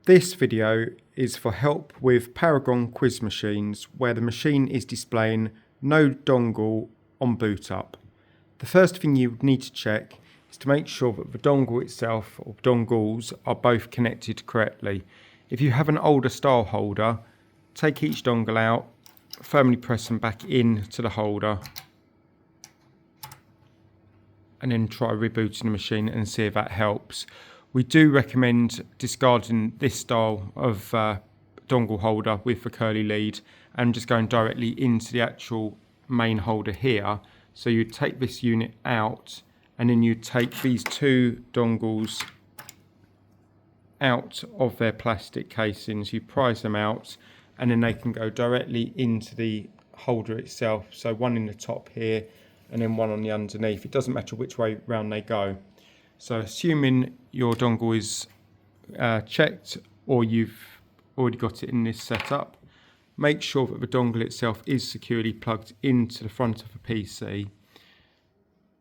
This video is for help with Paragon quiz machines where the machine is displaying no dongle on boot up. The first thing you need to check is to make sure that the dongle itself or dongles are both connected correctly. If you have an older style holder, take each dongle out, firmly press them back into the holder and then try rebooting the machine and see if that helps. We do recommend discarding this style of dongle holder with the curly lead and just going directly into the actual main holder here. So you take this unit out and then you take these two dongles out of their plastic casings, you prise them out and then they can go directly into the holder itself. So one in the top here and then one on the underneath. It doesn't matter which way round they go. So assuming your dongle is checked or you've already got it in this setup, make sure that the dongle itself is securely plugged into the front of the PC.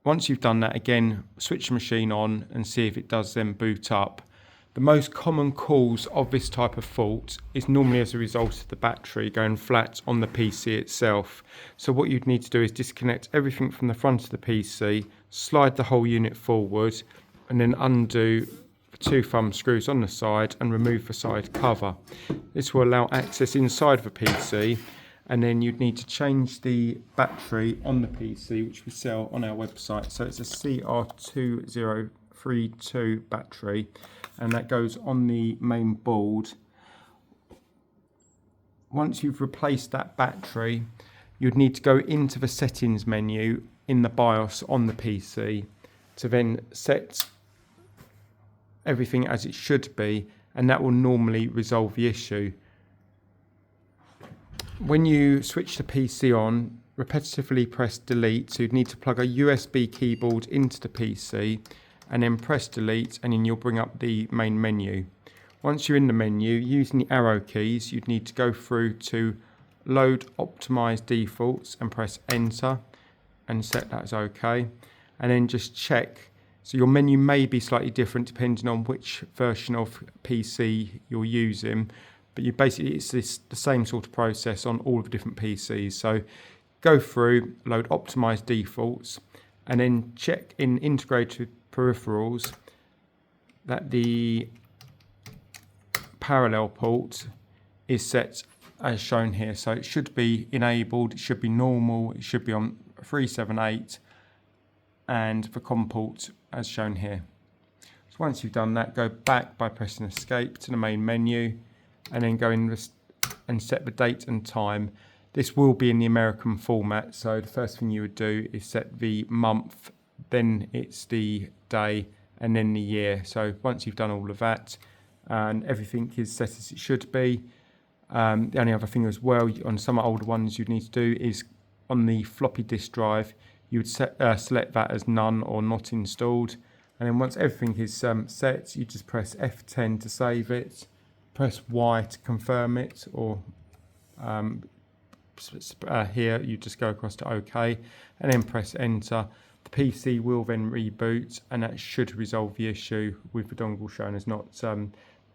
Once you've done that, again, switch the machine on and see if it does then boot up. The most common cause of this type of fault is normally as a result of the battery going flat on the PC itself. So what you'd need to do is disconnect everything from the front of the PC, slide the whole unit forward, and then undo the two thumb screws on the side and remove the side cover. This will allow access inside of the PC, and then you'd need to change the battery on the PC, which we sell on our website. So it's a CR2032 battery, and that goes on the main board. Once you've replaced that battery, you'd need to go into the settings menu in the BIOS on the PC to then set everything as it should be, and that will normally resolve the issue. When you switch the PC on, repetitively press delete, so you'd need to plug a USB keyboard into the PC and then press delete, and then you'll bring up the main menu. Once you're in the menu, using the arrow keys, you'd need to go through to load optimized defaults and press enter and set that as OK, and then just check. So your menu may be slightly different depending on which version of PC you're using, but it's the same sort of process on all of the different PCs. So go through, load optimized defaults, and then check in integrated peripherals that the parallel port is set as shown here. So it should be enabled, it should be normal, it should be on 378, and the COM port as shown here. So once you've done that, go back by pressing escape to the main menu and then go in and set the date and time. This will be in the American format, so the first thing you would do is set the month, then it's the day, and then the year. So once you've done all of that and everything is set as it should be, the only other thing as well on some older ones you'd need to do is on the floppy disk drive, you would select that as none or not installed, and then once everything is set, you just press F10 to save it, press Y to confirm it, or here you just go across to OK and then press enter. The PC will then reboot, and that should resolve the issue with the dongle shown as not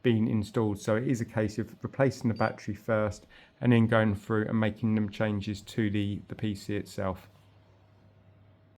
being installed. So it is a case of replacing the battery first and then going through and making them changes to the PC itself.